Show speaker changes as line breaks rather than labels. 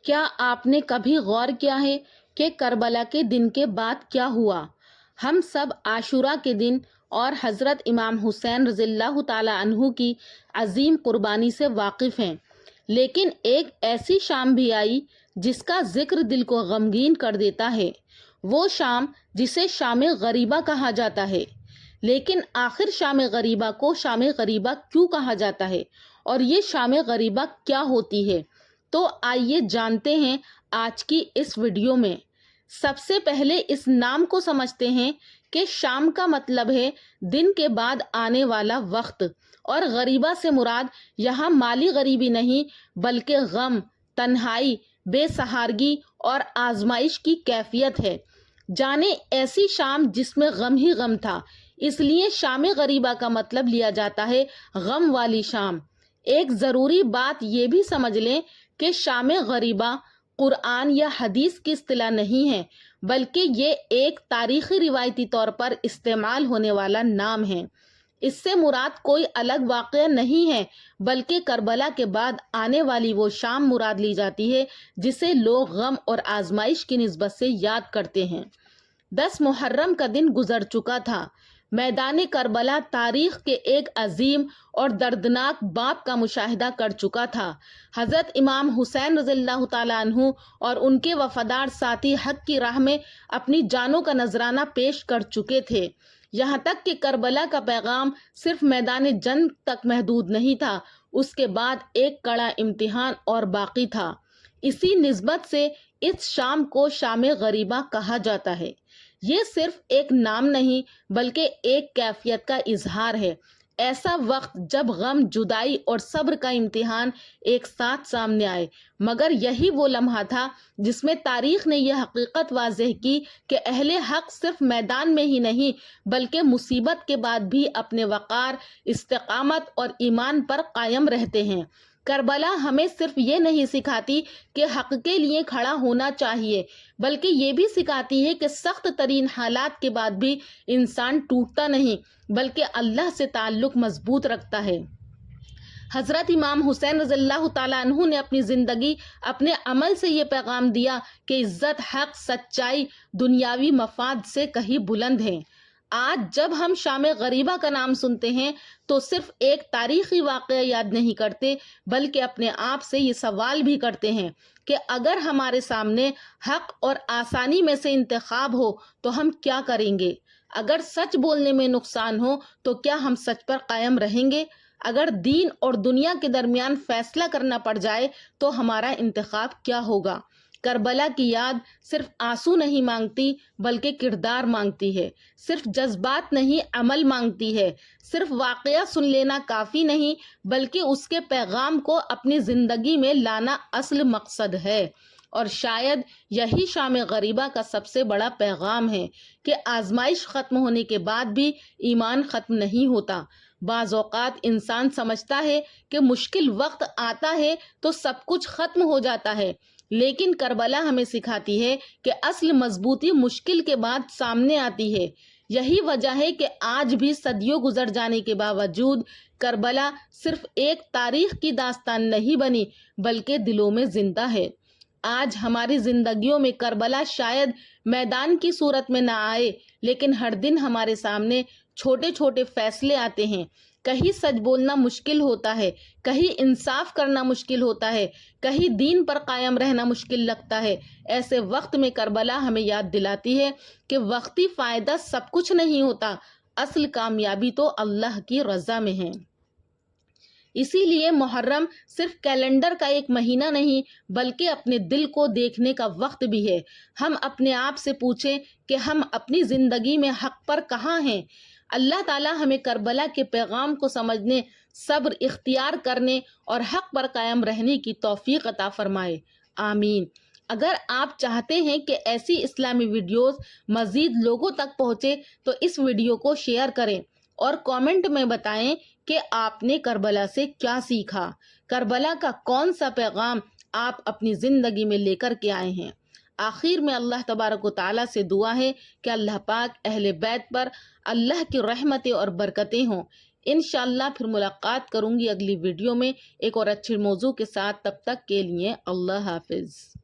کیا آپ نے کبھی غور کیا ہے کہ کربلا کے دن کے بعد کیا ہوا؟ ہم سب عاشورہ کے دن اور حضرت امام حسین رضی اللہ تعالی عنہ کی عظیم قربانی سے واقف ہیں، لیکن ایک ایسی شام بھی آئی جس کا ذکر دل کو غمگین کر دیتا ہے، وہ شام جسے شام غریبہ کہا جاتا ہے۔ لیکن آخر شام غریبہ کو شام غریبہ کیوں کہا جاتا ہے اور یہ شام غریبہ کیا ہوتی ہے؟ تو آئیے جانتے ہیں آج کی اس ویڈیو میں۔ سب سے پہلے اس نام کو سمجھتے ہیں کہ شام کا مطلب ہے دن کے بعد آنے والا وقت، اور غریبہ سے مراد یہاں مالی غریبی نہیں بلکہ غم، تنہائی، بے سہارگی اور آزمائش کی کیفیت ہے۔ جانے ایسی شام جس میں غم ہی غم تھا، اس لیے شام غریبہ کا مطلب لیا جاتا ہے غم والی شام۔ ایک ضروری بات یہ بھی سمجھ لیں کہ شام غریبہ قرآن یا حدیث کی اصطلاح نہیں ہے، بلکہ یہ ایک تاریخی روایتی طور پر استعمال ہونے والا نام ہے۔ اس سے مراد کوئی الگ واقعہ نہیں ہے بلکہ کربلا کے بعد آنے والی وہ شام مراد لی جاتی ہے جسے لوگ غم اور آزمائش کی نسبت سے یاد کرتے ہیں۔ 10 محرم کا دن گزر چکا تھا۔ میدان کربلا تاریخ کے ایک عظیم اور دردناک باب کا مشاہدہ کر چکا تھا۔ حضرت امام حسین رضی اللہ تعالیٰ عنہ اور ان کے وفادار ساتھی حق کی راہ میں اپنی جانوں کا نذرانہ پیش کر چکے تھے۔ یہاں تک کہ کربلا کا پیغام صرف میدان جنگ تک محدود نہیں تھا، اس کے بعد ایک کڑا امتحان اور باقی تھا۔ اسی نسبت سے اس شام کو شام غریبہ کہا جاتا ہے۔ یہ صرف ایک نام نہیں بلکہ ایک کیفیت کا اظہار ہے، ایسا وقت جب غم، جدائی اور صبر کا امتحان ایک ساتھ سامنے آئے۔ مگر یہی وہ لمحہ تھا جس میں تاریخ نے یہ حقیقت واضح کی کہ اہل حق صرف میدان میں ہی نہیں بلکہ مصیبت کے بعد بھی اپنے وقار، استقامت اور ایمان پر قائم رہتے ہیں۔ کربلا ہمیں صرف یہ نہیں سکھاتی کہ حق کے لیے کھڑا ہونا چاہیے، بلکہ یہ بھی سکھاتی ہے کہ سخت ترین حالات کے بعد بھی انسان ٹوٹتا نہیں بلکہ اللہ سے تعلق مضبوط رکھتا ہے۔ حضرت امام حسین رضی اللہ تعالیٰ عنہ نے اپنی زندگی، اپنے عمل سے یہ پیغام دیا کہ عزت، حق، سچائی دنیاوی مفاد سے کہیں بلند ہے۔ آج جب ہم شام غریبہ کا نام سنتے ہیں تو صرف ایک تاریخی واقعہ یاد نہیں کرتے بلکہ اپنے آپ سے یہ سوال بھی کرتے ہیں کہ اگر ہمارے سامنے حق اور آسانی میں سے انتخاب ہو تو ہم کیا کریں گے؟ اگر سچ بولنے میں نقصان ہو تو کیا ہم سچ پر قائم رہیں گے؟ اگر دین اور دنیا کے درمیان فیصلہ کرنا پڑ جائے تو ہمارا انتخاب کیا ہوگا؟ کربلا کی یاد صرف آنسو نہیں مانگتی بلکہ کردار مانگتی ہے، صرف جذبات نہیں عمل مانگتی ہے، صرف واقعہ سن لینا کافی نہیں بلکہ اس کے پیغام کو اپنی زندگی میں لانا اصل مقصد ہے۔ اور شاید یہی شام غریبہ کا سب سے بڑا پیغام ہے کہ آزمائش ختم ہونے کے بعد بھی ایمان ختم نہیں ہوتا۔ بعض اوقات انسان سمجھتا ہے کہ مشکل وقت آتا ہے تو سب کچھ ختم ہو جاتا ہے، لیکن کربلا ہمیں سکھاتی ہے کہ اصل مضبوطی مشکل کے بعد سامنے آتی ہے۔ یہی وجہ ہے کہ آج بھی صدیوں گزر جانے کے باوجود کربلا صرف ایک تاریخ کی داستان نہیں بنی بلکہ دلوں میں زندہ ہے۔ آج ہماری زندگیوں میں کربلا شاید میدان کی صورت میں نہ آئے، لیکن ہر دن ہمارے سامنے چھوٹے چھوٹے فیصلے آتے ہیں۔ کہیں سچ بولنا مشکل ہوتا ہے، کہیں انصاف کرنا مشکل ہوتا ہے، کہیں دین پر قائم رہنا مشکل لگتا ہے۔ ایسے وقت میں کربلا ہمیں یاد دلاتی ہے کہ وقتی فائدہ سب کچھ نہیں ہوتا، اصل کامیابی تو اللہ کی رضا میں ہے۔ اسی لیے محرم صرف کیلنڈر کا ایک مہینہ نہیں بلکہ اپنے دل کو دیکھنے کا وقت بھی ہے۔ ہم اپنے آپ سے پوچھیں کہ ہم اپنی زندگی میں حق پر کہاں ہیں؟ اللہ تعالیٰ ہمیں کربلا کے پیغام کو سمجھنے، صبر اختیار کرنے اور حق پر قائم رہنے کی توفیق عطا فرمائے، آمین۔ اگر آپ چاہتے ہیں کہ ایسی اسلامی ویڈیوز مزید لوگوں تک پہنچے تو اس ویڈیو کو شیئر کریں اور کامنٹ میں بتائیں کہ آپ نے کربلا سے کیا سیکھا، کربلا کا کون سا پیغام آپ اپنی زندگی میں لے کر کے آئے ہیں۔ آخر میں اللہ تبارک و تعالیٰ سے دعا ہے کہ اللہ پاک اہل بیت پر اللہ کی رحمتیں اور برکتیں ہوں۔ انشاءاللہ پھر ملاقات کروں گی اگلی ویڈیو میں ایک اور اچھے موضوع کے ساتھ. تب تک کے لیے اللہ حافظ.